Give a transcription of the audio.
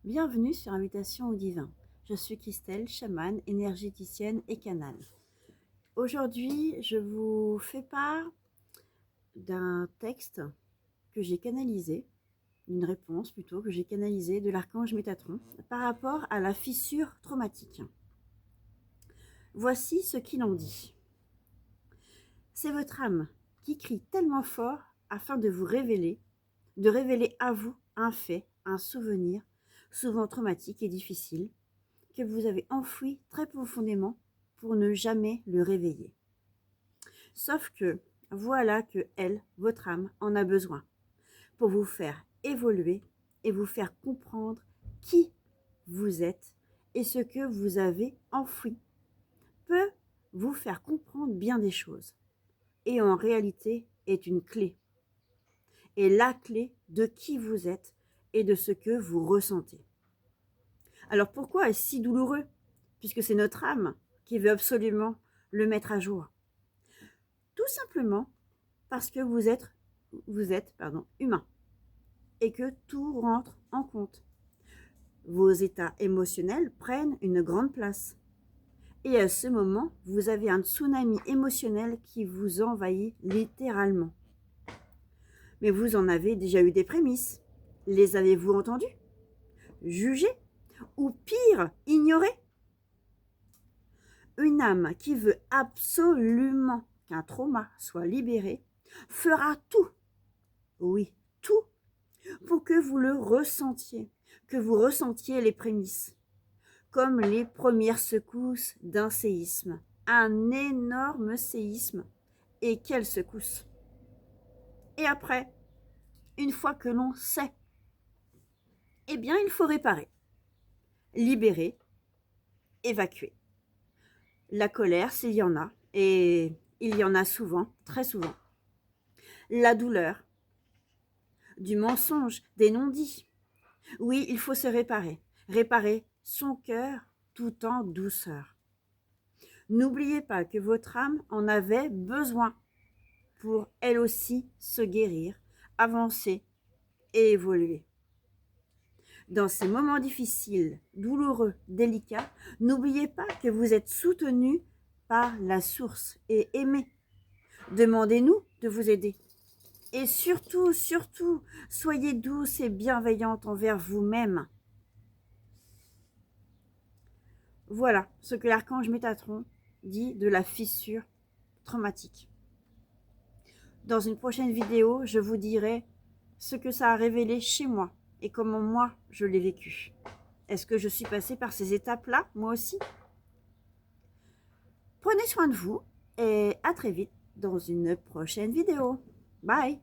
Bienvenue sur Invitation au Divin. Je suis Christelle, chamane, énergéticienne et canal. Aujourd'hui, je vous fais part d'un texte que j'ai canalisé, d'une réponse plutôt que j'ai canalisée de l'archange Métatron par rapport à la fissure traumatique. Voici ce qu'il en dit. C'est votre âme qui crie tellement fort afin de vous révéler, de révéler à vous un fait, un souvenir, souvent traumatique et difficile, que vous avez enfoui très profondément pour ne jamais le réveiller. Sauf que voilà que elle, votre âme, en a besoin pour vous faire évoluer et vous faire comprendre qui vous êtes et ce que vous avez enfoui peut vous faire comprendre bien des choses et en réalité est une clé. Et la clé de qui vous êtes et de ce que vous ressentez. Alors pourquoi est-ce si douloureux? Puisque c'est notre âme qui veut absolument le mettre à jour. Tout simplement parce que vous êtes humain et que tout rentre en compte. Vos états émotionnels prennent une grande place. Et à ce moment, vous avez un tsunami émotionnel qui vous envahit littéralement. Mais vous en avez déjà eu des prémices. Les avez-vous entendus? Jugés? Ou pire, ignorés? Une âme qui veut absolument qu'un trauma soit libéré fera tout, oui, tout, pour que vous le ressentiez, que vous ressentiez les prémices, comme les premières secousses d'un séisme, un énorme séisme. Et quelle secousse! Et après, une fois que l'on sait, eh bien, il faut réparer, libérer, évacuer. La colère, s'il y en a, et il y en a souvent, très souvent. La douleur, du mensonge, des non-dits. Oui, il faut se réparer, réparer son cœur tout en douceur. N'oubliez pas que votre âme en avait besoin pour elle aussi se guérir, avancer et évoluer. Dans ces moments difficiles, douloureux, délicats, n'oubliez pas que vous êtes soutenu par la source et aimé. Demandez-nous de vous aider. Et surtout, surtout, soyez douce et bienveillante envers vous-même. Voilà ce que l'archange Métatron dit de la fissure traumatique. Dans une prochaine vidéo, je vous dirai ce que ça a révélé chez moi et comment moi je l'ai vécu. Est-ce que je suis passée par ces étapes-là, moi aussi? Prenez soin de vous et à très vite dans une prochaine vidéo. Bye!